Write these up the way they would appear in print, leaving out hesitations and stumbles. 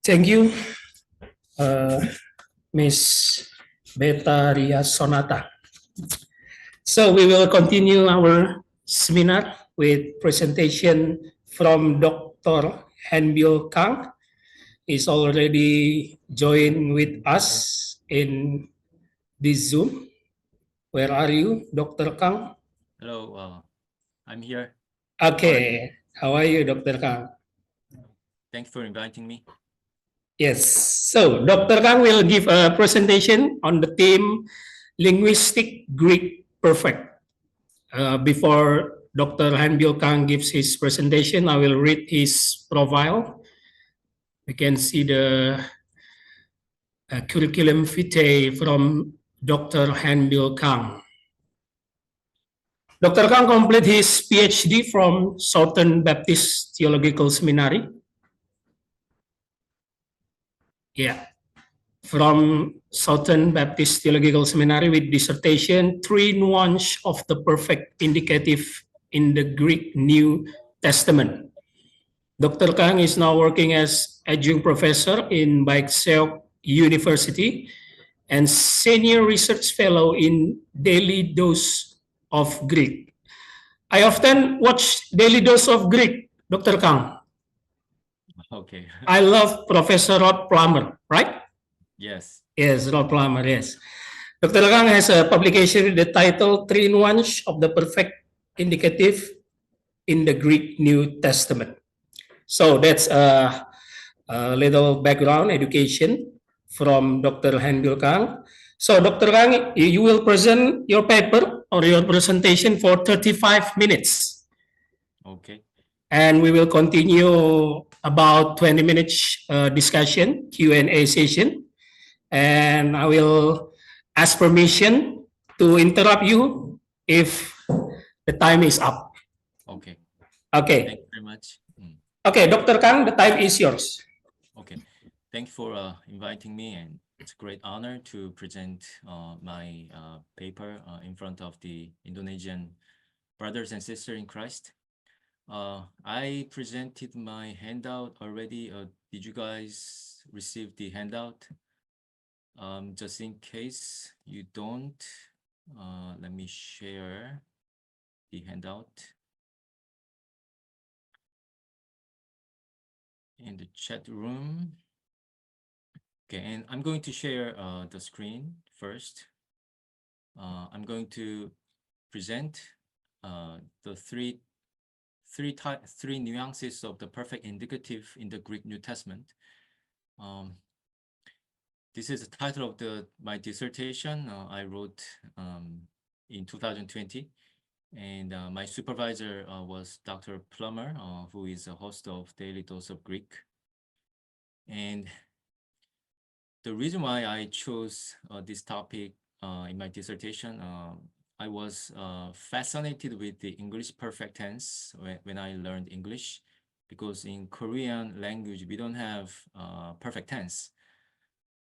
Thank you, uh, Ms. Beta Ria Sonata. So we will continue our seminar with presentation from Dr. Hanbyul Kang. Is already joined with us in this Zoom. Where are you, Dr. Kang? Hello, I'm here. Okay, how are you, Dr. Kang? Thanks for inviting me. Yes, so Dr. Kang will give a presentation on the theme Linguistic Greek Perfect. Before Dr. Hanbyul Kang gives his presentation, I will read his profile. You can see the curriculum vitae from Dr. Hanbyul Kang. Dr. Kang completed his PhD from Southern Baptist Theological Seminary. Yeah, from Southern Baptist Theological Seminary with dissertation, Three Nuance of the Perfect Indicative in the Greek New Testament. Dr. Kang is now working as adjunct professor in Baekseok University and senior research fellow in Daily Dose of Greek. I often watch Daily Dose of Greek, Dr. Kang. Okay. I love Professor Rod Plummer, right? Yes. Yes, Rod Plummer, yes. Dr. Kang has a publication with the title Three Nuance of the Perfect Indicative in the Greek New Testament. So that's a little background education from Dr. Hanbyul Kang. So Dr. Kang, you will present your paper or your presentation for 35 minutes. Okay. And we will continue about 20 minutes discussion, Q&A session. And I will ask permission to interrupt you if the time is up. Okay. Okay. Thank you very much. Okay, Dr. Kang, the time is yours. Okay. Thank you for inviting me, and it's a great honor to present my paper in front of the Indonesian brothers and sisters in Christ. I presented my handout already. Did you guys receive the handout? Just in case you don't, let me share the handout in the chat room. Okay, and I'm going to share the screen first. I'm going to present the three nuances of the perfect indicative in the Greek New Testament. This is the title of my dissertation I wrote in 2020. And my supervisor was Dr. Plummer, who is a host of Daily Dose of Greek. And the reason why I chose this topic in my dissertation, I was fascinated with the English perfect tense when I learned English, because in Korean language, we don't have perfect tense.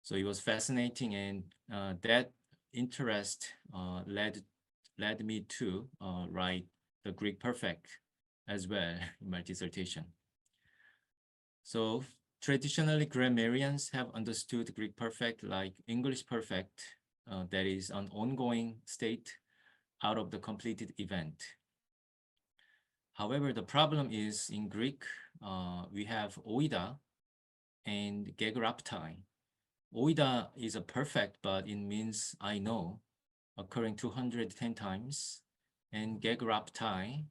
So it was fascinating, and that interest led me to write the Greek perfect as well in my dissertation. So traditionally, grammarians have understood Greek perfect like English perfect, that is an ongoing state out of the completed event. However, the problem is in Greek, we have oida and gegraptai. Oida is a perfect, but it means I know, occurring 210 times, and gegraptai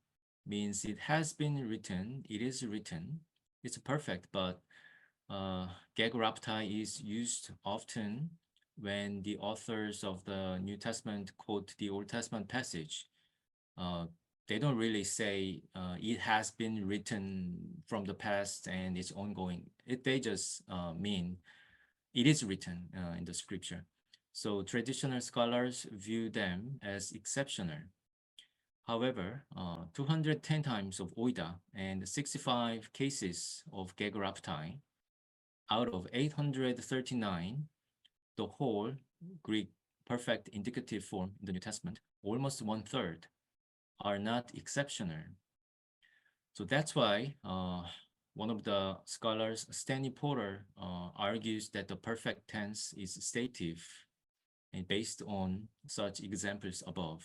means it has been written, it is written. It's perfect, but gegraptai is used often when the authors of the New Testament quote the Old Testament passage. They don't really say it has been written from the past and it's ongoing. They just mean it is written in the scripture. So traditional scholars view them as exceptional. However, 210 times of oida and 65 cases of gegraptai out of 839, the whole Greek perfect indicative form in the New Testament, almost 1/3, are not exceptional. So that's why one of the scholars, Stanley Porter, argues that the perfect tense is stative and based on such examples above.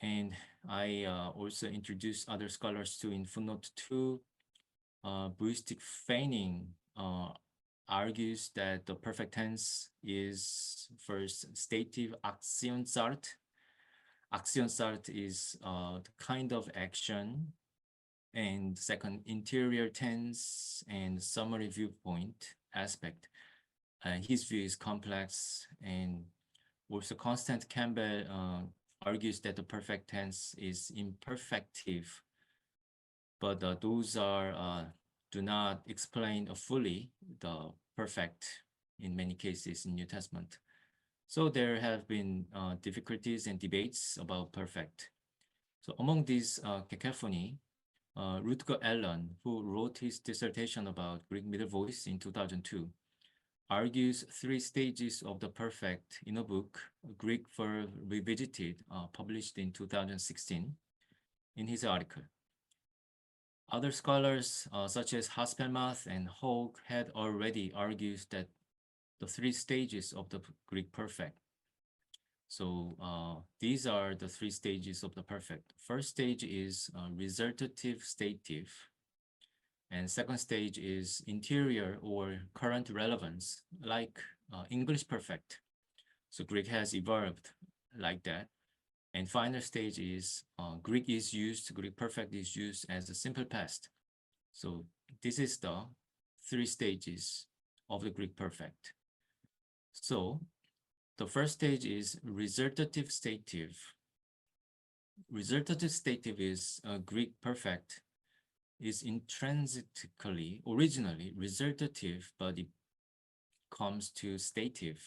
And I also introduced other scholars too in footnote 2. Linguistic feigning argues that the perfect tense is first stative Aktionsart. Aktionsart is the kind of action, and second, interior tense and summary viewpoint aspect. His view is complex, and also Constant Campbell argues that the perfect tense is imperfective, but those are do not explain fully the perfect in many cases in New Testament. So there have been difficulties and debates about perfect. So among these cacophony, Rutger Allen, who wrote his dissertation about Greek middle voice in 2002, argues 3 stages of the perfect in a book, Greek Verb Revisited, published in 2016 in his article. Other scholars, such as Haspelmath and Hogue, had already argued that the 3 stages of the Greek perfect. So these are the 3 stages of the perfect. First stage is resultative stative, and second stage is interior or current relevance, like English perfect. So Greek has evolved like that. And final stage is Greek perfect is used as a simple past. So this is the 3 stages of the Greek perfect. So the first stage is resultative stative. Resultative stative is Greek perfect is intrinsically, originally resultative, but it comes to stative.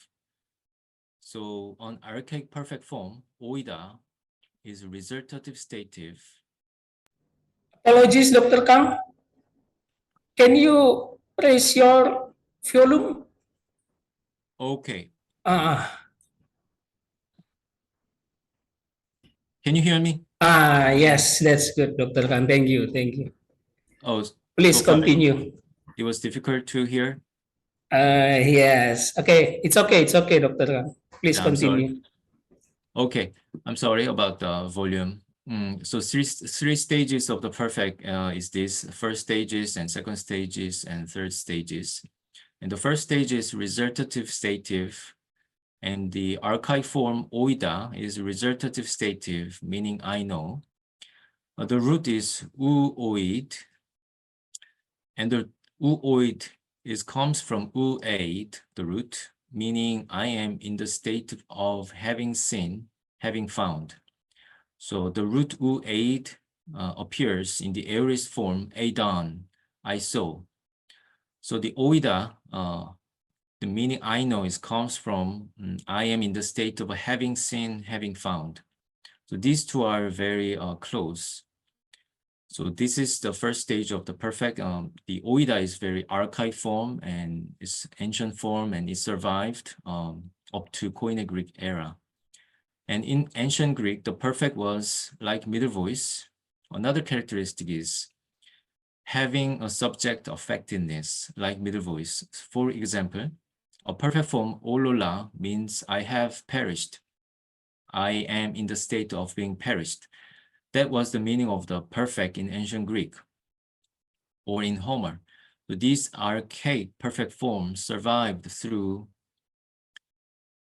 So on archaic perfect form, oida is resultative stative. Apologies, Dr. Kang. Can you raise your volume? Okay. Ah, Can you hear me? yes, that's good, Dr. Kang. Thank you. Thank you. Oh, Please so far continue. it was difficult to hear. Yes. Okay. It's okay. It's okay, Dr. Kang. Please Yeah, I'm sorry. continue. Okay, I'm sorry about the volume. So three stages of the perfect is this: first stages and second stages and third stages. And the first stage is resultative stative, and the archaic form oida is resultative stative, meaning I know. The root is uoid, and the uoid comes from uaid, the root, meaning I am in the state of having seen, having found. So the root uaid appears in the aorist form aidan, I saw. So the oida, the meaning I know comes from I am in the state of having seen, having found. So these two are very close. So this is the first stage of the perfect. The oida is very archaic form and it's ancient form, and it survived up to Koine Greek era. And in ancient Greek, the perfect was like middle voice. Another characteristic is having a subject affectiveness like middle voice. For example, a perfect form olola means I have perished. I am in the state of being perished. That was the meaning of the perfect in ancient Greek or in Homer. So these archaic perfect forms survived through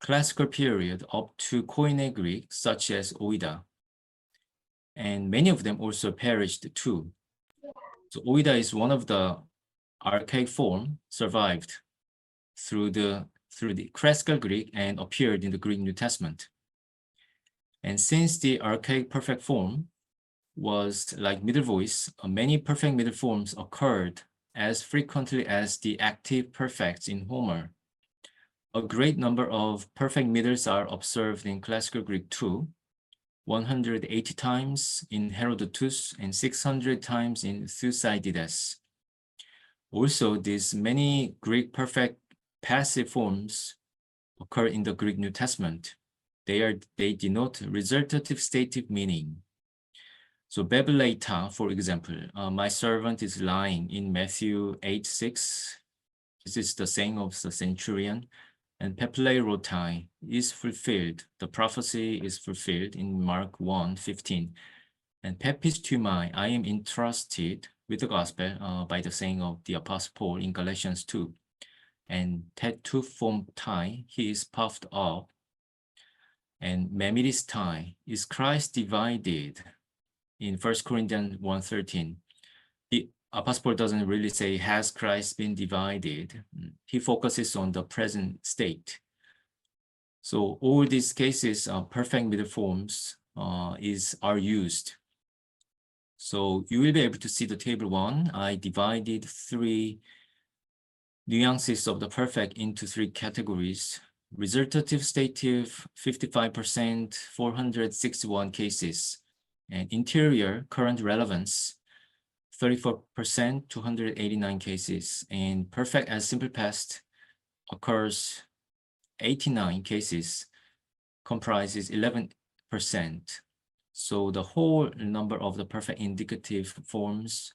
classical period up to Koine Greek, such as oida. And many of them also perished too. So oida is one of the archaic form survived through the classical Greek and appeared in the Greek New Testament. And since the archaic perfect form was like middle voice, many perfect middle forms occurred as frequently as the active perfects in Homer. A great number of perfect middles are observed in classical Greek too, 180 times in Herodotus and 600 times in Thucydides. Also, these many Greek perfect passive forms occur in the Greek New Testament. They denote resultative stative meaning. So Bebelata, for example, my servant is lying in Matthew 8:6. This is the saying of the centurion. And Pepleirotai is fulfilled. The prophecy is fulfilled in Mark 1:15. And Pepistumai, I am entrusted with the gospel by the saying of the Apostle Paul in Galatians 2. And Tetufomtai, he is puffed up. And Memiristai, is Christ divided in 1 Corinthians 1:13. The Apostle Paul doesn't really say, has Christ been divided? He focuses on the present state. So all these cases, perfect middle forms are used. So you will be able to see the table 1. I divided 3 nuances of the perfect into 3 categories. Resultative stative, 55%, 461 cases. And interior current relevance, 34%, 289 cases. And perfect as simple past occurs 89 cases, comprises 11%. So the whole number of the perfect indicative forms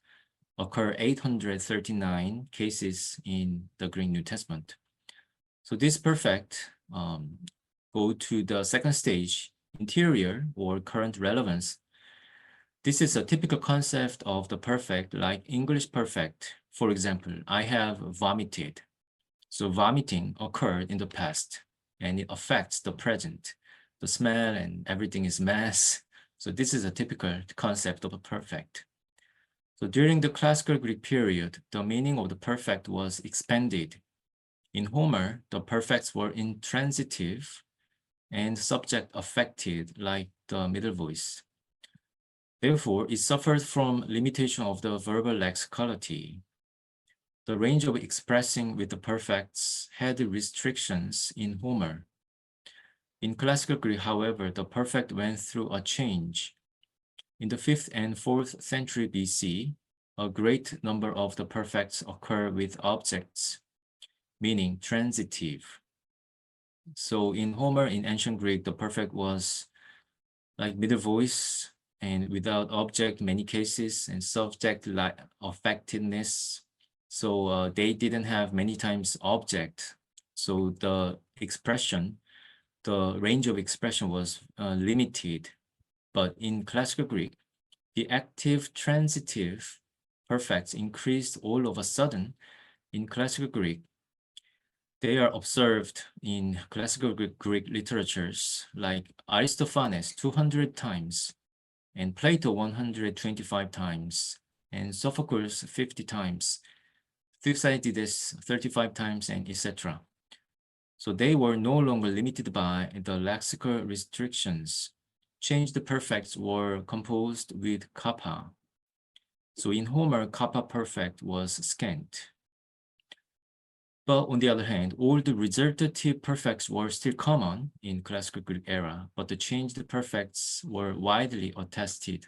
occur 839 cases in the Greek New Testament. So this perfect go to the second stage, interior or current relevance. This is a typical concept of the perfect, like English perfect. For example, I have vomited. So vomiting occurred in the past and it affects the present. The smell and everything is mess. So this is a typical concept of a perfect. So during the classical Greek period, the meaning of the perfect was expanded. In Homer, the perfects were intransitive and subject affected like the middle voice. Therefore, it suffered from limitation of the verbal lexicality. The range of expressing with the perfects had restrictions in Homer. In classical Greek, however, the perfect went through a change. In the 5th and 4th century BC, a great number of the perfects occur with objects, meaning transitive. So in Homer, in ancient Greek, the perfect was like middle voice and without object, many cases, and subject like affectedness. So they didn't have many times object. So the expression, the range of expression was limited. But in classical Greek, the active transitive perfects increased all of a sudden in classical Greek. They are observed in classical Greek literatures like Aristophanes 200 times, and Plato 125 times, and Sophocles 50 times, Thucydides 35 times, and etc. So they were no longer limited by the lexical restrictions. Changed perfects were composed with kappa. So in Homer, kappa perfect was scant. But on the other hand, all the resultative perfects were still common in classical Greek era, but the changed perfects were widely attested.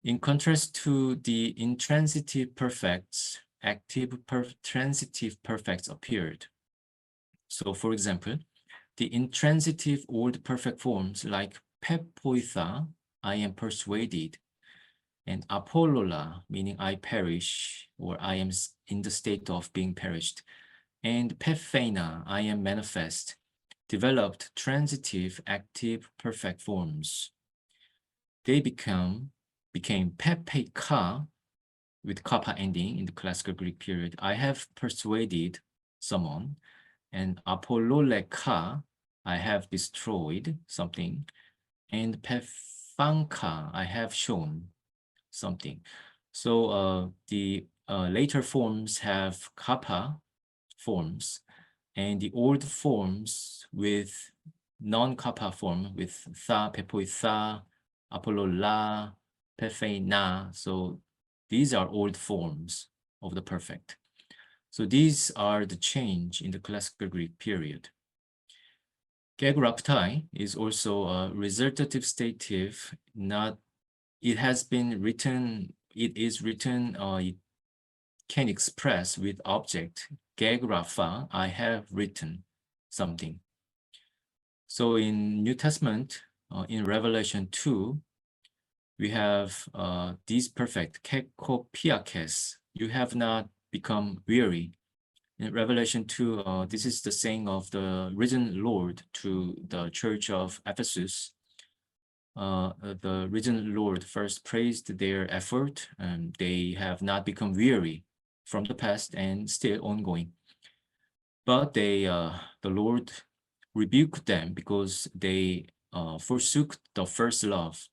In contrast to the intransitive perfects, active transitive perfects appeared. So for example, the intransitive old perfect forms like pepoitha, I am persuaded, and apollola, meaning I perish, or I am in the state of being perished, and pephena, I am manifest, developed transitive active perfect forms. They became pepeka, with kappa ending in the classical Greek period. I have persuaded someone, and apolloleka, I have destroyed something, and pephanka, I have shown something. So the later forms have kappa forms, and the old forms with non-kappa form with tha, pepoitha, apollola, pephena. So these are old forms of the perfect. So these are the change in the classical Greek period. Gegraptai is also a resultative stative, not, it has been written, it is written, it can express with object, gegrapha, I have written something. So in New Testament, in Revelation 2, we have this perfect, kekopiakes, you have not become weary. In Revelation 2, this is the saying of the risen Lord to the church of Ephesus. The risen Lord first praised their effort, and they have not become weary from the past and still ongoing. But the Lord rebuked them because they forsook the first love.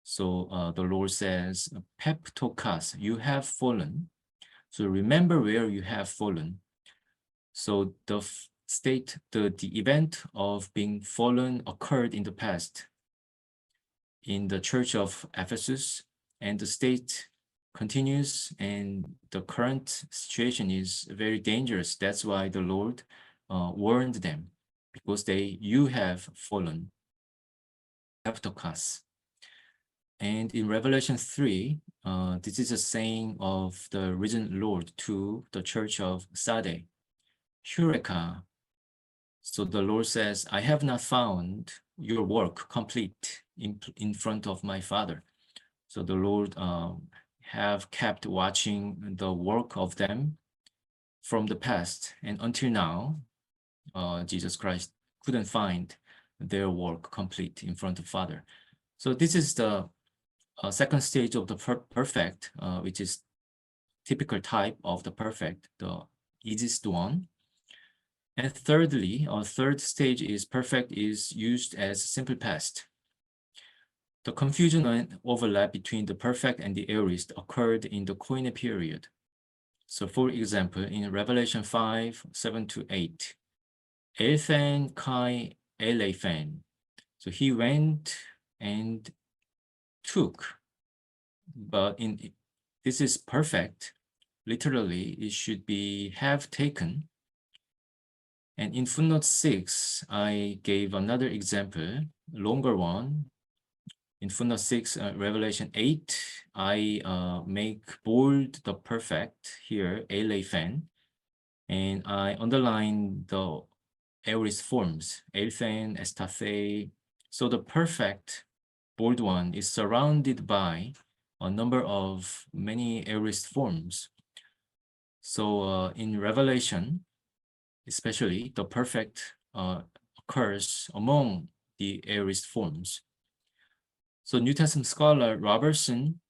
So the Lord says, Peptokas, you have fallen. So remember where you have fallen. So the event of being fallen occurred in the past in the church of Ephesus, and the state continues, and the current situation is very dangerous. That's why the Lord warned them, because you have fallen. Peptokas. And in Revelation 3, this is a saying of the risen Lord to the church of Sade. Eureka. So the Lord says, I have not found your work complete in front of my Father. So the Lord have kept watching the work of them from the past, and until now, Jesus Christ couldn't find their work complete in front of Father. So this is the second stage of the perfect, which is typical type of the perfect, the easiest one. And thirdly, our third stage is perfect is used as simple past. The confusion and overlap between the perfect and the aorist occurred in the Koine period. So for example, in Revelation 5, 7-8, Elphan Kai Elephan. So he went and took, but this is perfect. Literally, it should be have taken. And in footnote 6, I gave another example, longer one. In footnote 6, Revelation 8, I make bold the perfect here, Elephan, and I underline the aorist forms, Elphan, Estathe. So the perfect bold one is surrounded by a number of many aorist forms. So in Revelation, especially, the perfect occurs among the aorist forms. So New Testament scholar Robertson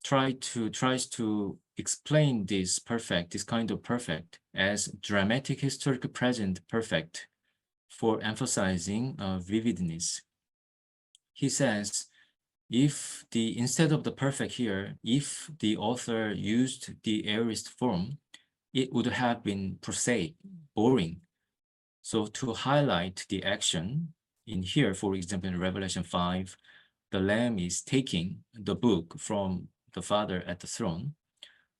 tries to explain this kind of perfect as dramatic historical present perfect for emphasizing vividness. He says, instead of the perfect here, if the author used the aorist form, it would have been prosaic, boring. So to highlight the action in here, for example, in Revelation 5, the Lamb is taking the book from the Father at the throne.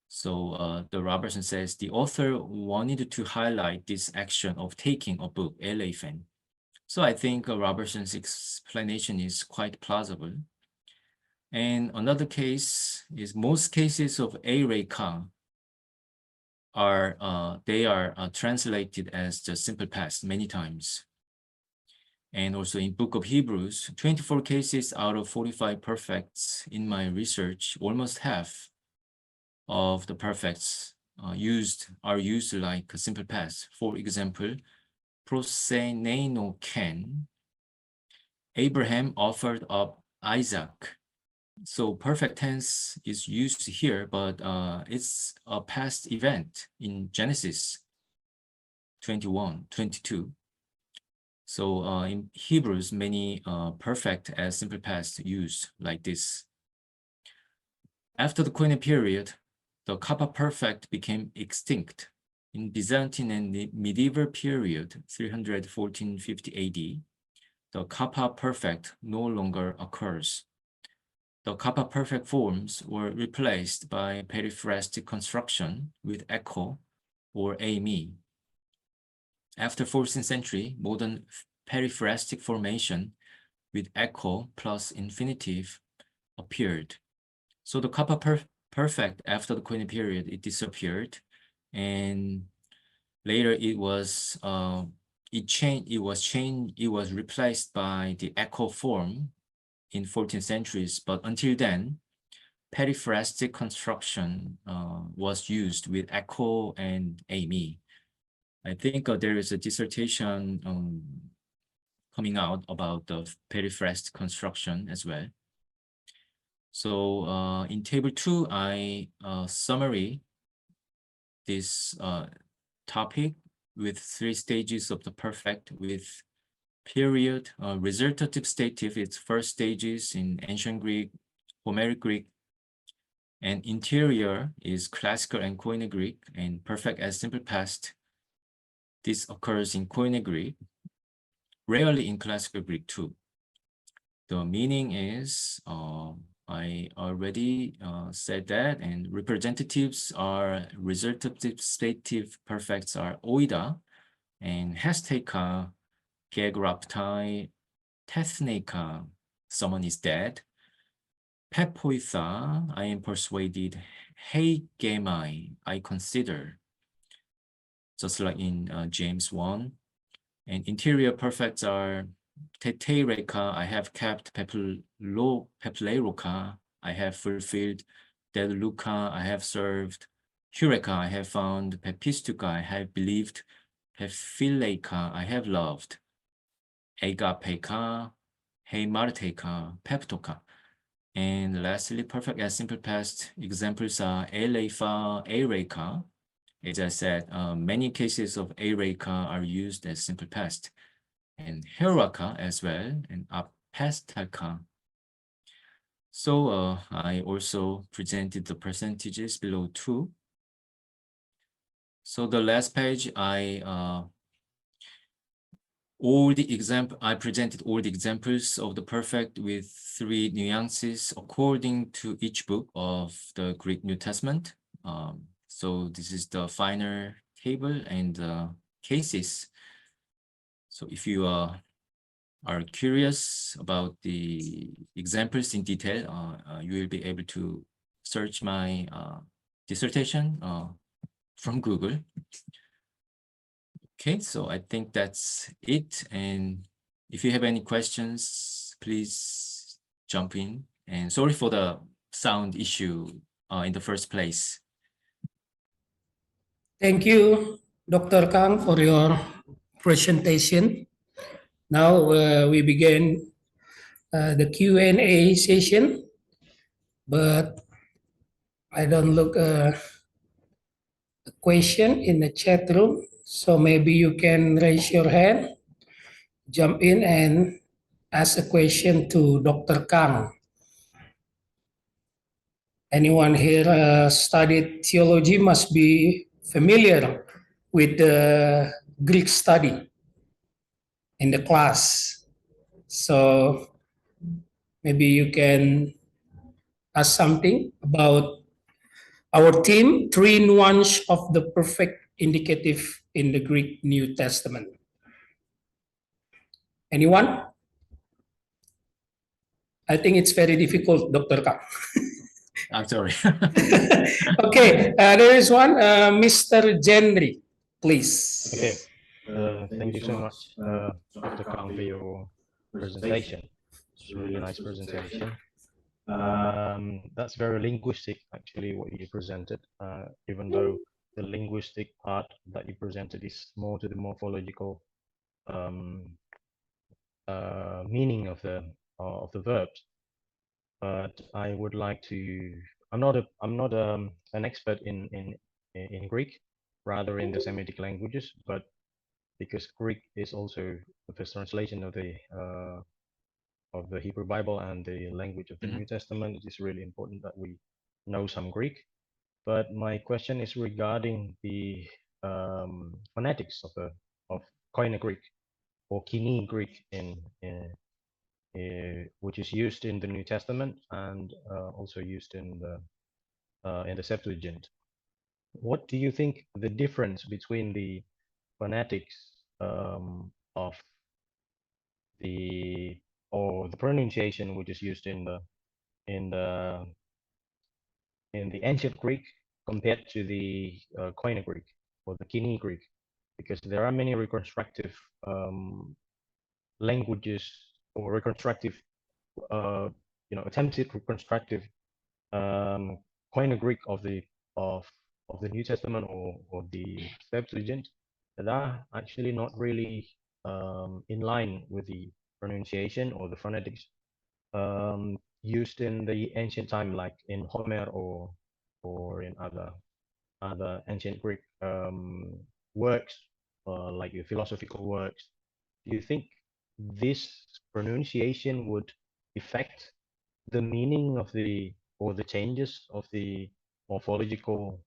So the Robertson says the author wanted to highlight this action of taking a book, Elephan. So I think Robertson's explanation is quite plausible. And another case is most cases of Eureka are translated as the simple past many times. And also in Book of Hebrews, 24 cases out of 45 perfects in my research, almost half of the perfects are used like a simple past. For example, proseneino Ken, Abraham offered up Isaac. So perfect tense is used here, but it's a past event in Genesis 21, 22. So in Hebrews, many perfect as simple past used like this. After the Koine period, the Kappa perfect became extinct. In Byzantine and medieval period, 314-50 AD, the Kappa perfect no longer occurs. The Kappa perfect forms were replaced by periphrastic construction with echo or ame. After 14th century, modern periphrastic formation with echo plus infinitive appeared. So the Kappa perfect after the Koine period, it disappeared, and later it was replaced by the echo form in 14th centuries, but until then, periphrastic construction was used with echo and amy. I think there is a dissertation coming out about the periphrastic construction as well. So in table 2, I summary this topic with 3 stages of the perfect with period. Resultative stative, its first stages in ancient Greek, Homeric Greek, and interior is classical and Koine Greek, and perfect as simple past. This occurs in Koine Greek, rarely in classical Greek too. The meaning is, I already said that, and representatives are resultative stative perfects are oida and hesteka, gegraptai, tethneka, someone is dead. Pepoitha, I am persuaded. Hey gemai, I consider. Just like in James 1. And interior perfects are teteireka, I have kept. Pepleiroka, I have fulfilled. Deluka, I have served. Hureka, I have found. Pepistuka, I have believed. Pephileika, I have loved. Agapeka, heimarteka, peptoka. And lastly, perfect as simple past examples are eleifa, eireka. As I said, many cases of eireka are used as simple past, and heraka as well, and apastaka. So I also presented the percentages below too. So the last page, I presented all the examples of the perfect with 3 nuances according to each book of the Greek New Testament. So this is the final table and cases. So if you are curious about the examples in detail, you will be able to search my dissertation from Google. Okay, so I think that's it. And if you have any questions, please jump in. And sorry for the sound issue in the first place. Thank you, Dr. Kang, for your presentation. Now we begin the Q&A session, but I don't look a question in the chat room, so maybe you can raise your hand, jump in and ask a question to Dr. Kang. Anyone here studied theology must be familiar with the Greek study in the class. So maybe you can ask something about our theme, 3 in 1 of the perfect indicative in the Greek New Testament. Anyone? I think it's very difficult, Dr. Kang. I'm sorry. Okay, there is one, Mr. Genry, please. Okay, thank you so much, Dr. Kang, for your presentation. It's a really nice presentation. That's very linguistic, actually, what you presented, even though the linguistic part that you presented is more to the morphological meaning of the verbs. But I would like to. I'm not an expert in Greek, rather in the Semitic languages, but because Greek is also the first translation of the Hebrew Bible and the language of the New Testament, it is really important that we know some Greek. But my question is regarding the phonetics of Koine Greek or Kini Greek which is used in the New Testament and also used in the Septuagint. What do you think the difference between the phonetics of the pronunciation which is used in the ancient Greek compared to the Koine Greek or the Kini Greek? Because there are many reconstructive languages or reconstructive attempted reconstructive Koine Greek of the New Testament or the Septuagint that are actually not really in line with the pronunciation or the phonetics used in the ancient time, like in Homer or in other ancient Greek works, like the philosophical works. Do you think this pronunciation would affect the meaning of the or the changes of the morphological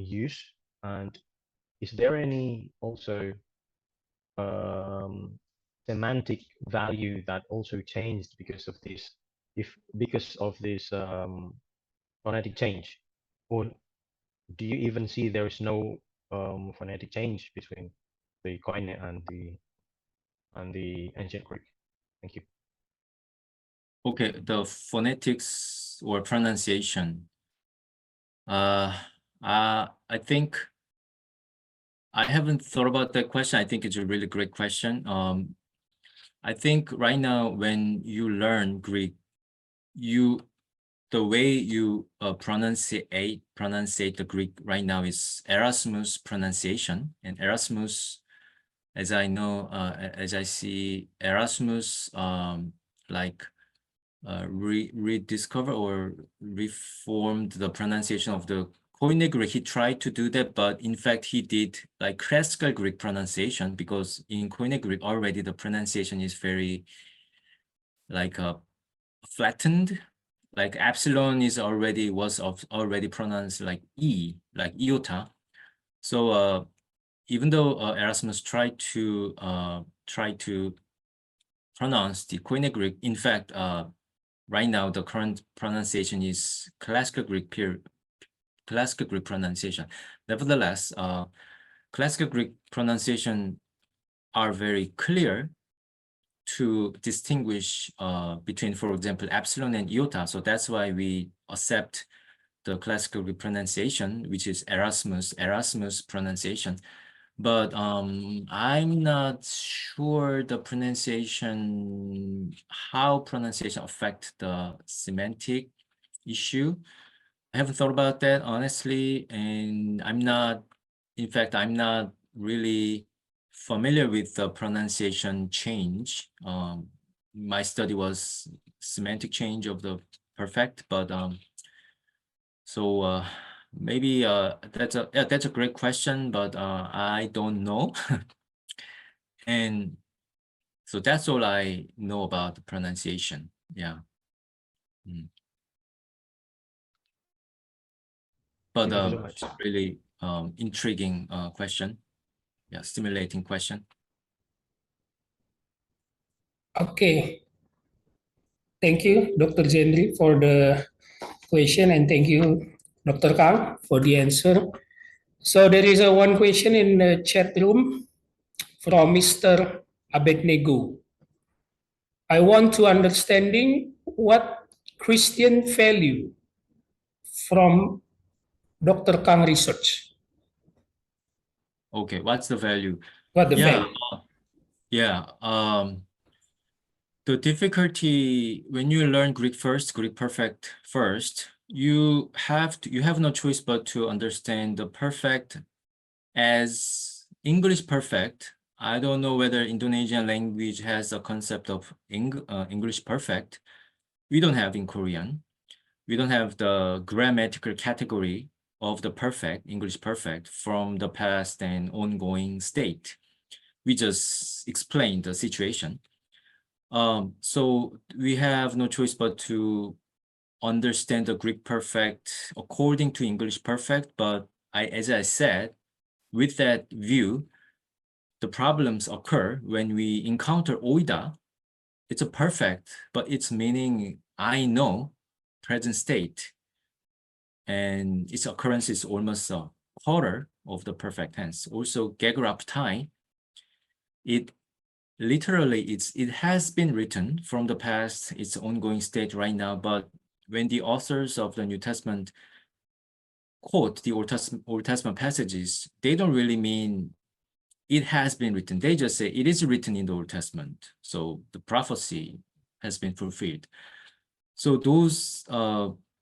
use? And is there any also semantic value that also changed because of this, phonetic change, or do you even see there is no phonetic change between the Koine and the ancient Greek? Thank you. Okay, the phonetics or pronunciation. I think I haven't thought about that question. I think it's a really great question. I think right now when you learn Greek, the way you pronunciate the Greek right now is Erasmus pronunciation, and Erasmus, as I know, as I see, Erasmus rediscover or reformed the pronunciation of the Koine Greek. He tried to do that, but in fact he did like classical Greek pronunciation, because in Koine Greek already the pronunciation is very like flattened. Like epsilon was already pronounced like E, like iota. So even though Erasmus tried to pronounce the Koine Greek, in fact, right now the current pronunciation is classical Greek pronunciation. Nevertheless, classical Greek pronunciation are very clear to distinguish between, for example, epsilon and iota. So that's why we accept the classical Greek pronunciation, which is Erasmus pronunciation. But I'm not sure the pronunciation, how pronunciation affect the semantic issue. I haven't thought about that, honestly, and in fact, I'm not really familiar with the pronunciation change. My study was semantic change of the perfect, but so maybe that's a great question, but I don't know. And so that's all I know about the pronunciation. Yeah. But Thank you so much. it's really intriguing question. Yeah, stimulating question. Okay. Thank you, Dr. Jendri, for the question, and thank you, Dr. Kang, for the answer. So there is one question in the chat room from Mr. Abednego. I want to understanding what Christian value from Dr. Kang research. Okay, what's the value? What the Yeah, value? yeah. The difficulty when you learn Greek perfect first, you have no choice but to understand the perfect as English perfect. I don't know whether Indonesian language has a concept of English perfect. We don't have in Korean. We don't have the grammatical category of the perfect, English perfect, from the past and ongoing state. We just explain the situation. So we have no choice but to understand the Greek perfect according to English perfect. But as I said, with that view, the problems occur when we encounter oida. It's a perfect, but its meaning I know, present state, and its occurrence is almost a quarter of the perfect tense. Also, gegraptai, it literally it has been written from the past, its ongoing state right now. But when the authors of the New Testament quote the Old Testament passages, they don't really mean it has been written. They just say it is written in the Old Testament. So the prophecy has been fulfilled. So those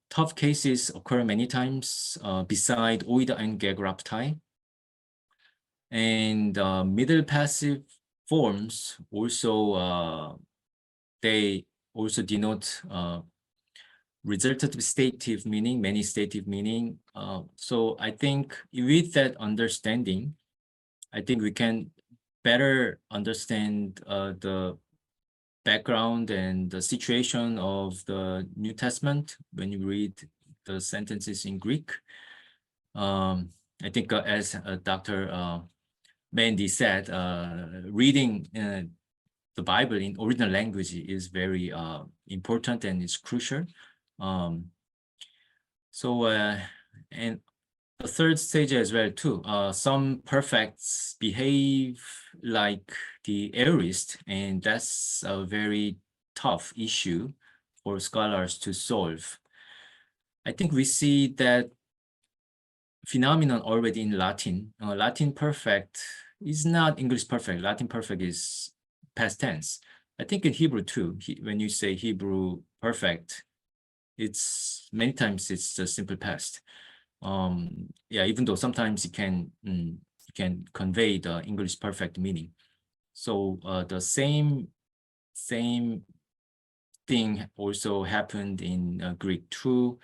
tough cases occur many times beside oida and gegraptai. And middle passive forms also, they also denote resultative stative meaning, many stative meaning. So I think with that understanding, I think we can better understand the background and the situation of the New Testament when you read the sentences in Greek. I think as Dr. Mandy said, reading the Bible in original language is very important and it's crucial. And the third stage as well too, some perfects behave like the aorist, and that's a very tough issue for scholars to solve. I think we see that phenomenon already in Latin. Latin perfect is not English perfect. Latin perfect is past tense. I think in Hebrew too, when you say Hebrew perfect, it's many times it's the simple past. Yeah, even though sometimes it can convey the English perfect meaning. So the same thing also happened in Greek too.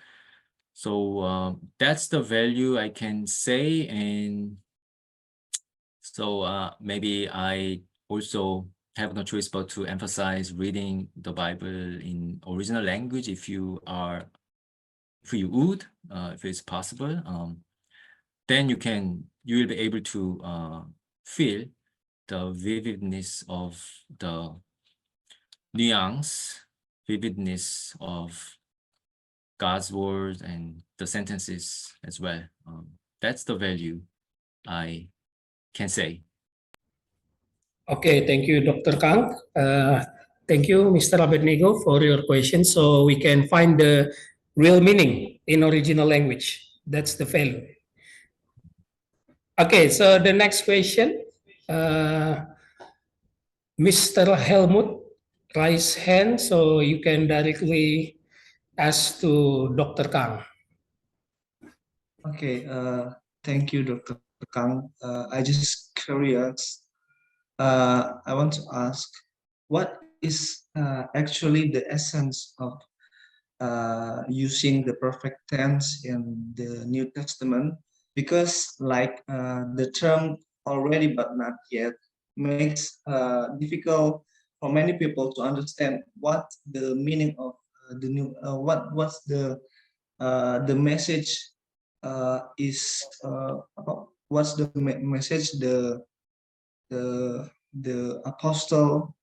So that's the value I can say. And so maybe I also have no choice but to emphasize reading the Bible in original language if you would, if it's possible. Then you will be able to feel the vividness of the nuance, vividness of God's word and the sentences as well. That's the value I can say. Okay, thank you, Dr. Kang. Thank you, Mr. Abednego, for your question. So we can find the real meaning in original language. That's the value. Okay, so the next question, Mr. Helmut raise hand, so you can directly ask to Dr. Kang. Okay, thank you, Dr. Kang. I just curious. I want to ask, what is actually the essence of using the perfect tense in the New Testament? Because like the term already but not yet makes difficult for many people to understand what the meaning of the new what's the message is what's the message the apostle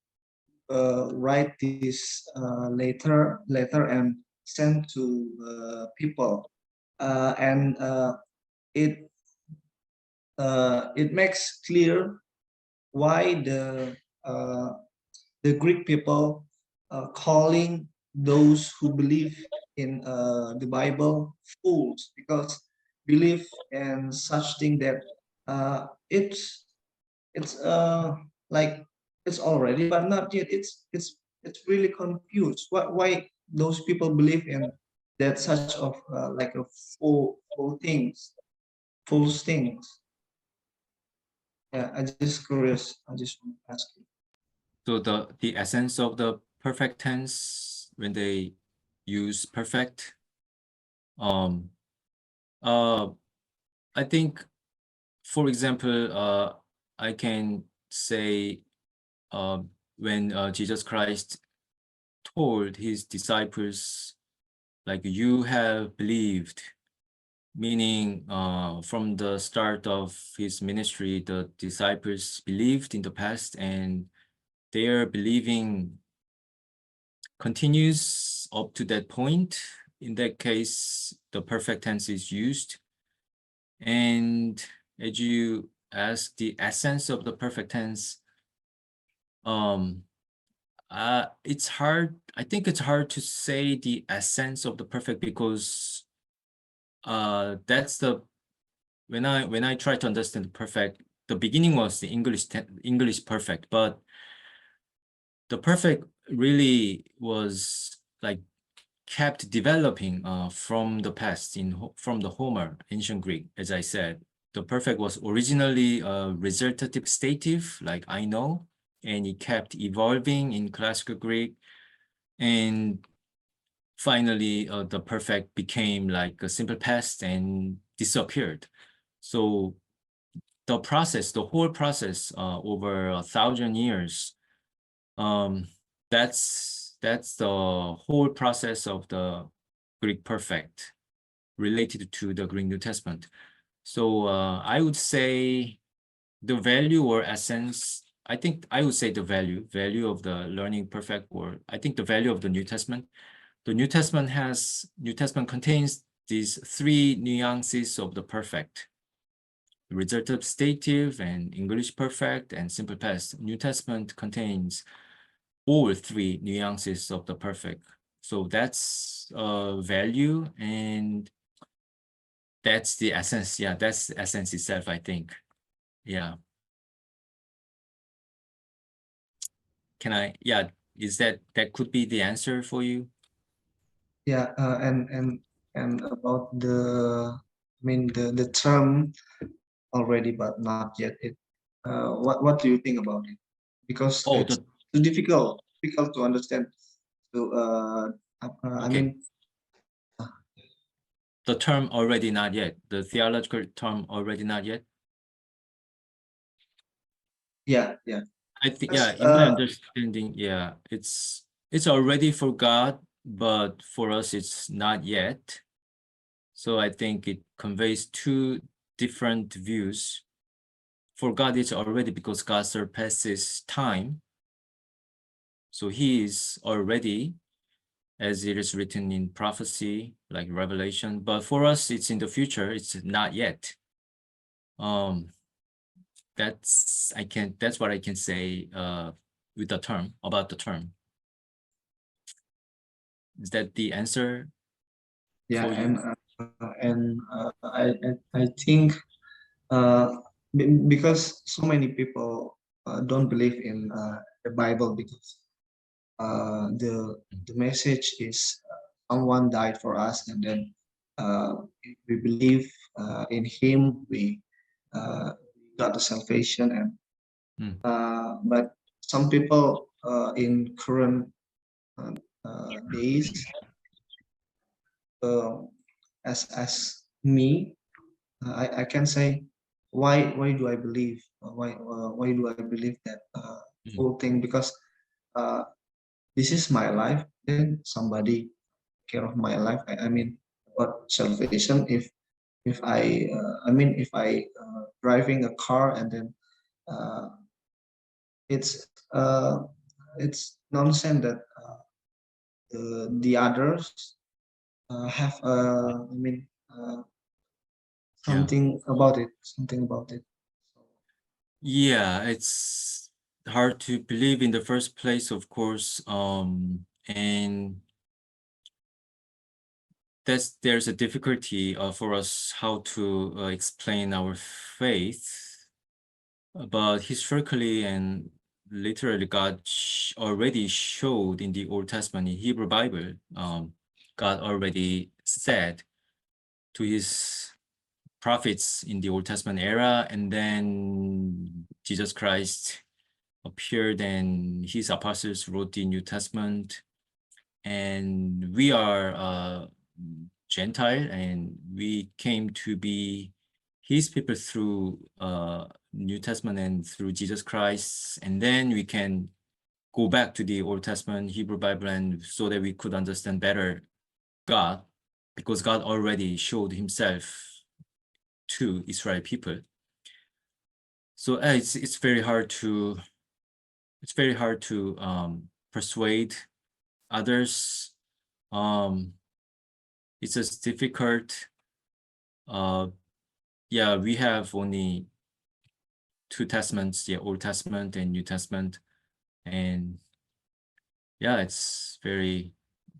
write this letter and send to people, and it makes clear why the Greek people calling those who believe in the Bible fools, because believe in such thing that it's like it's already but not yet. It's really confused. Why those people believe in that such of like a false things. Yeah, I just curious. I just want to ask you. So the essence of the perfect tense when they use perfect, I think, for example, I can say when Jesus Christ told his disciples, like, you have believed, meaning from the start of his ministry, the disciples believed in the past, and their believing continues up to that point. In that case, the perfect tense is used. And as you ask the essence of the perfect tense, it's hard. I think it's hard to say the essence of the perfect, because that's the when I try to understand the perfect, the beginning was the English perfect, but the perfect really was like kept developing from the past from the Homer, ancient Greek. As I said, the perfect was originally resultative stative, like I know, and it kept evolving in classical Greek, and finally the perfect became like a simple past and disappeared. So the whole process over 1,000 years, that's the whole process of the Greek perfect related to the Greek New Testament. So I would say the value or essence, I think I would say the value of the learning perfect, or I think the value of the New Testament. The New Testament contains these three nuances of the perfect: resultative stative and English perfect and simple past. New Testament contains all three nuances of the perfect. So that's value, and that's the essence. Yeah, that's the essence itself, I think. Yeah. Is that could be the answer for you? Yeah, and about the term already but not yet. What do you think about it? Because Oh, it's too difficult to understand. So I okay. mean, The term already not yet. The theological term already not yet. yeah. I think, Because, in my understanding, yeah, it's already for God, but for us it's not yet. So I think it conveys two different views. For God, it's already because God surpasses time. So he is already, as it is written in prophecy, like Revelation. But for us, it's in the future. It's not yet. That's what I can say with the term, about the term. Is that the answer yeah, for you? I think because so many people don't believe in the Bible, because the message is someone died for us, and then we believe in him, we got the salvation, and but some people in current days, uh, as me, I can say, why do I believe, why do I believe that whole thing? Because this is my life, then somebody care of my life. I mean, about salvation, if if I driving a car, and then uh, it's nonsense that the others have something about it, Yeah, it's hard to believe in the first place, of course. And there's a difficulty for us how to explain our faith. But historically and literally, God already showed in the Old Testament, in Hebrew Bible, God already said to his prophets in the Old Testament era, and then Jesus Christ appeared and his apostles wrote the New Testament. And we are Gentile, and we came to be his people through New Testament and through Jesus Christ. And then we can go back to the Old Testament, Hebrew Bible, and so that we could understand better God, because God already showed himself to Israel people. So it's very hard to persuade others. It's just difficult. Yeah, we have only two testaments, the Old Testament and New Testament, and yeah, it's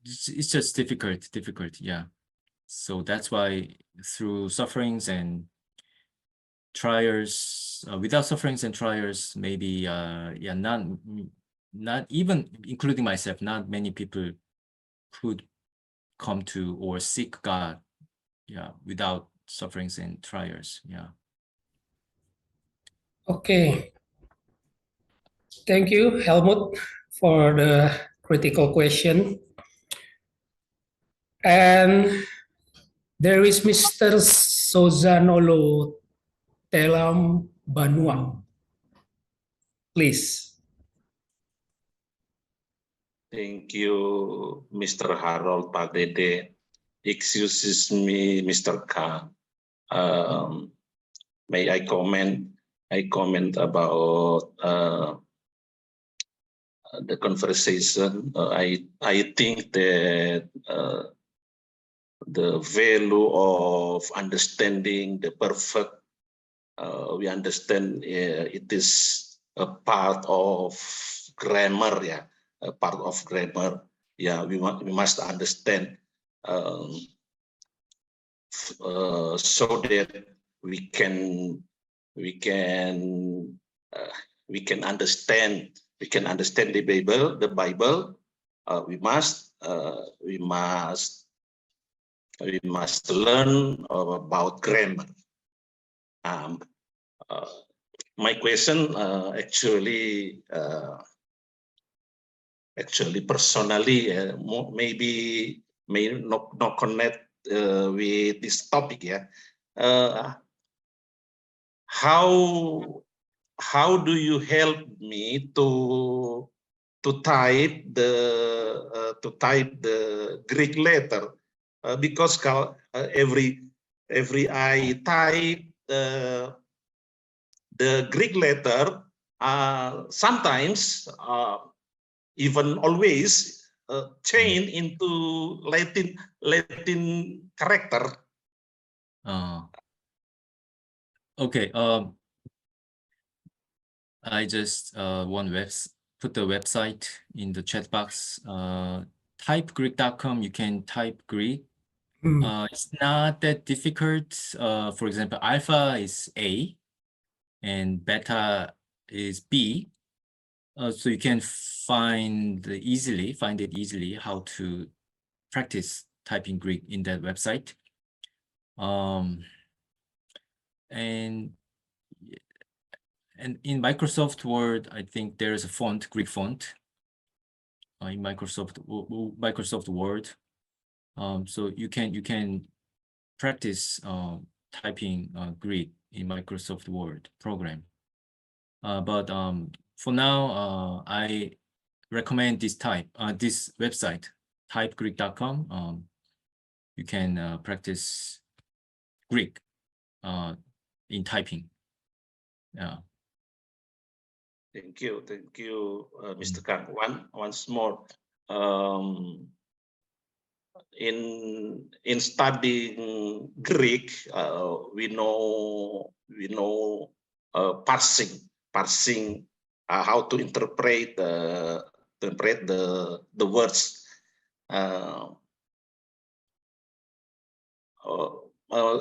just difficult. Yeah. So that's why through sufferings and trials, without sufferings and trials, maybe not even including myself, not many people could come to or seek God, yeah, without sufferings and trials, yeah. Okay. Thank you, Helmut, for the critical question. And there is Mr. Sozanolo Telam Banua. Please. Thank you, Mr. Harold Pardede. Excuses me, Mr. Kang. May I comment? I comment about the conversation. I think that the value of understanding the perfect, we understand it is a part of grammar, yeah, a part of grammar. Yeah, we must understand so that we can understand the Bible. We must learn about grammar. My question actually personally maybe may not connect with this topic. Yeah, how do you help me to type the Greek letter? Because every I type the Greek letter, sometimes even always change into Latin character. Okay. I just put the website in the chat box. Typegreek.com. You can type Greek. It's not that difficult. For example, alpha is A and beta is B. So you can find it easily how to practice typing Greek in that website. And in Microsoft Word, I think there is a font, Greek font, in Microsoft Word. So you can practice typing Greek in Microsoft Word program. But for now, I recommend this website, typegreek.com. You can practice Greek in typing. Yeah. Thank you, Mr. Kang. Once more, in studying Greek, we know parsing, how to interpret the words.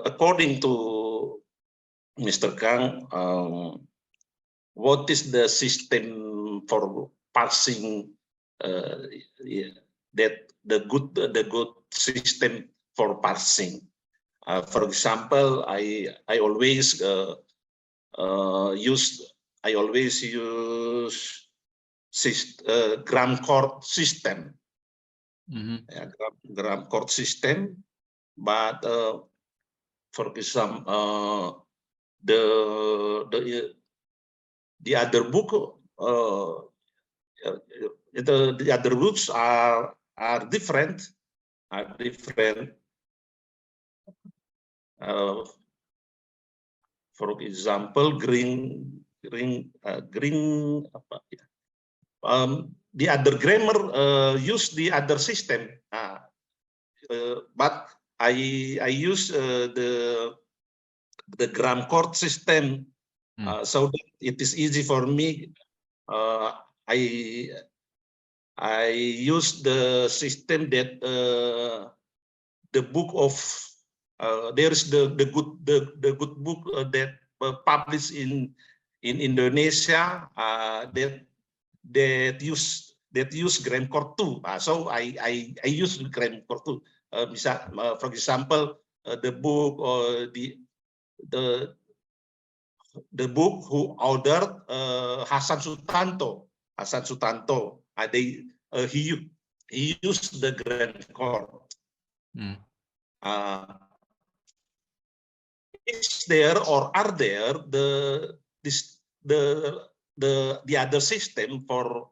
According to Mr. Kang, what is the system for parsing? That the good system for parsing. For example, I always use gram chord system. Yeah, gram chord system, but for example, the other book, the other books are different. For example, green. The other grammar use the other system, but I use the gram chord system, so that it is easy for me. I use the system that the book of there is the good book that published in Indonesia, that use grammar core 2. So I use grammar core 2. For example, the book or the book who ordered Hasan Sutanto. He used the grammar core. Is there or are there the other system for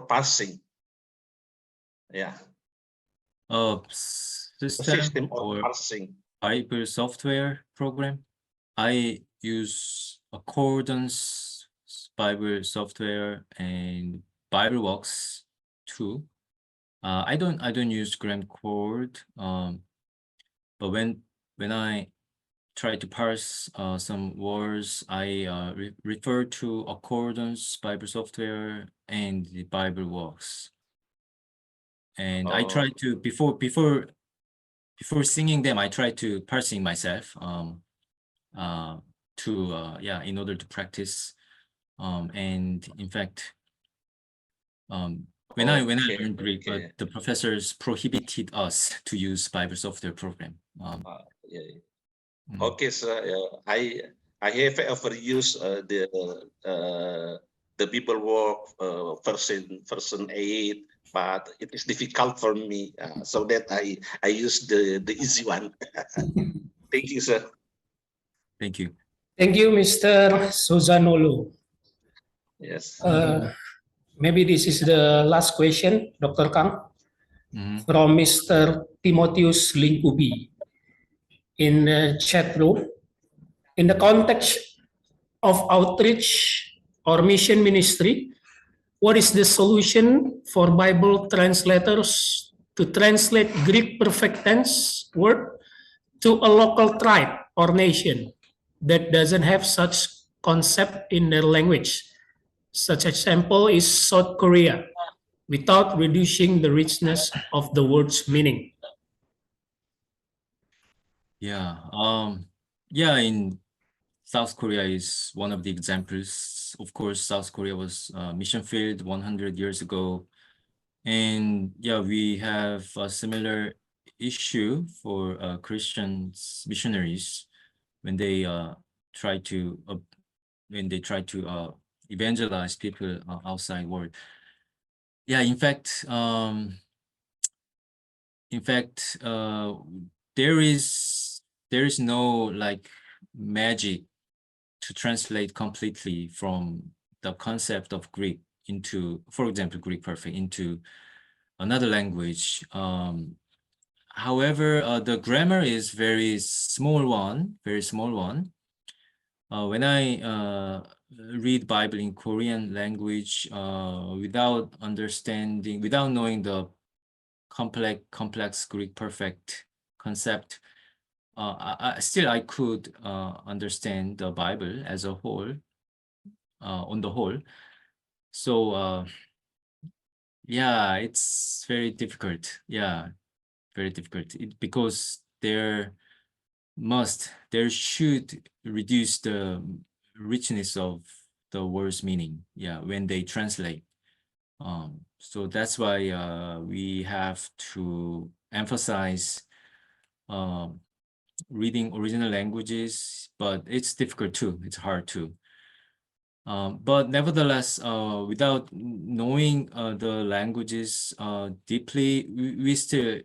parsing? Yeah. System or or parsing. Bible software program. I use Accordance Bible software and BibleWorks too. I don't use Gram Chord. But when I try to parse some words, I refer to Accordance Bible software and the BibleWorks. And I try to before singing them, I try to parsing myself in order to practice. And in fact, when I learned Greek, but the professors prohibited us to use Bible software program. Okay, so I have ever used the BibleWorks version 8, but it is difficult for me, so that I use the easy one. Thank you, sir. Thank you. Thank you, Mr. Suzanolu. Yes. Maybe this is the last question, Dr. Kang, from Mr. Timotheus Linkubi in the chat room. In the context of outreach or mission ministry, what is the solution for Bible translators to translate Greek perfect tense word to a local tribe or nation that doesn't have such concept in their language? Such example is South Korea, without reducing the richness of the word's meaning. In South Korea is one of the examples. Of course, South Korea was mission field 100 years ago. And we have a similar issue for Christians missionaries when they try to evangelize people outside world. In fact, there is no like magic to translate completely from the concept of Greek into, for example, Greek perfect into another language. However, the grammar is very small one. When I read Bible in Korean language without knowing the complex Greek perfect concept, I could understand the Bible as a whole, on the whole. So it's very difficult. Very difficult because there should reduce the richness of the word's meaning when they translate. So that's why we have to emphasize reading original languages, but it's difficult too. It's hard too. But nevertheless, without knowing the languages deeply, we still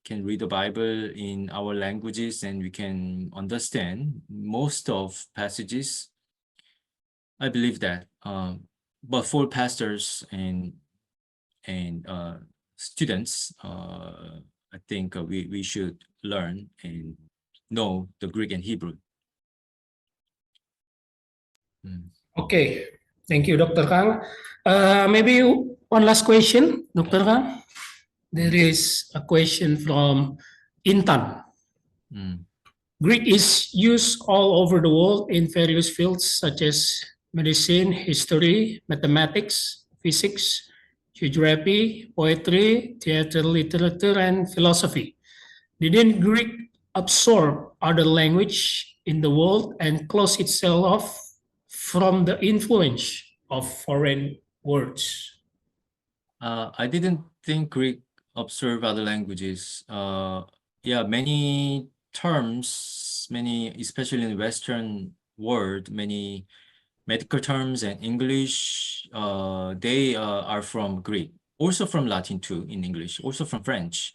can read the Bible in our languages, and we can understand most of passages. I believe that. But for pastors and students, I think we should learn and know the Greek and Hebrew. Okay, thank you, Dr. Kang. Maybe one last question, Dr. Kang. There is a question from Intan. Greek is used all over the world in various fields such as medicine, history, mathematics, physics, geography, poetry, theater, literature, and philosophy. Didn't Greek absorb other language in the world and close itself off from the influence of foreign words? I didn't think Greek observed other languages. Yeah, many terms, especially in the Western world, many medical terms and English, they are from Greek, also from Latin too in English, also from French.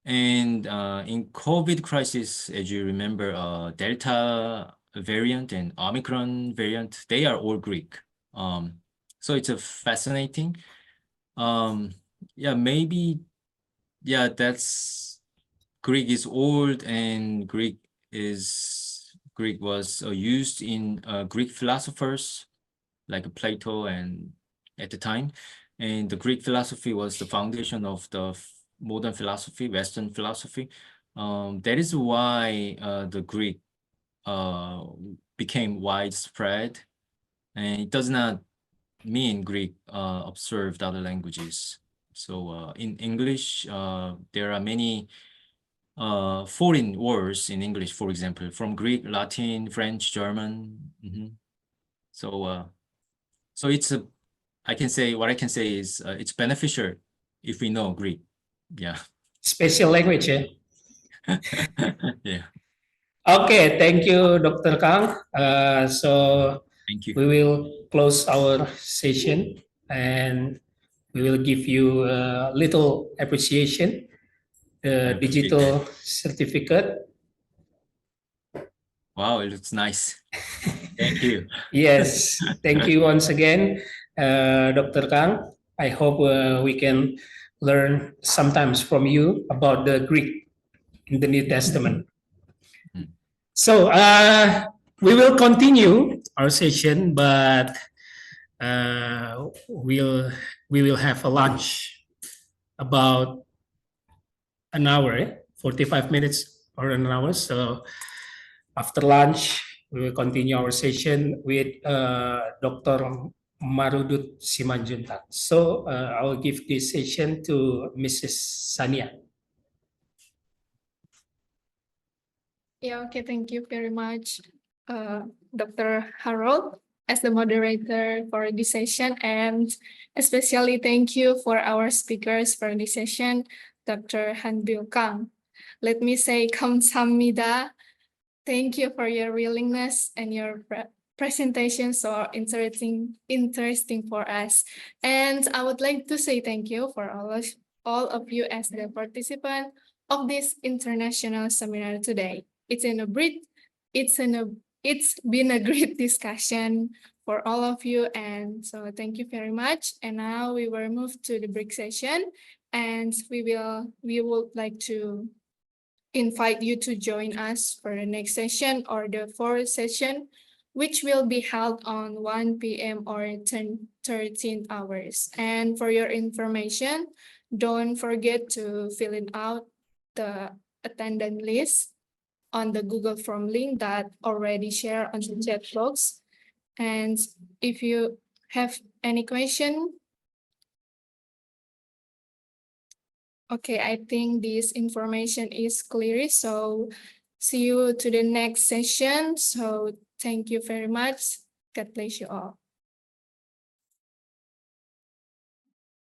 And in COVID crisis, as you remember, Delta variant and Omicron variant, they are all Greek. So it's a fascinating. Yeah, maybe, yeah, that's Greek is old, and Greek was used in Greek philosophers like Plato and at the time, and the Greek philosophy was the foundation of the modern philosophy, Western philosophy. That is why the Greek became widespread, and it does not mean Greek observed other languages. So in English, there are many foreign words in English, for example, from Greek, Latin, French, German. So so it's a, what I can say is it's beneficial if we know Greek. Yeah. Special language, yeah? Yeah. Okay, thank you, Dr. Kang. So Thank you. we will close our session and we will give you a little appreciation, the I appreciate digital certificate. Wow, it looks nice. Thank you. Yes, thank you once again, Dr. Kang. I hope we can learn sometimes from you about the Greek in the New Testament. Mm. So we will continue our session, but we will have a lunch about an hour, 45 minutes or an hour. So after lunch, we will continue our session with Dr. Marudut Simanjuntak. So I will give this session to Mrs. Sania. Yeah, okay, thank you very much, Dr. Harold, as the moderator for this session, and especially thank you for our speakers for this session, Dr. Hanbyul Kang. Let me say kamsahamnida. Thank you for your willingness and your presentation, so interesting for us. And I would like to say thank you for all of you as the participant of this international seminar today. It's been a great discussion for all of you, and so thank you very much. And now we will move to the break session, and we would like to invite you to join us for the next session or the fourth session, which will be held on 1 p.m. or 13 hours. And for your information, don't forget to fill out the attendance list on the Google Form link that already shared on the chat box. And if you have any question, okay, I think this information is clear. So see you to the next session. So thank you very much. God bless you all.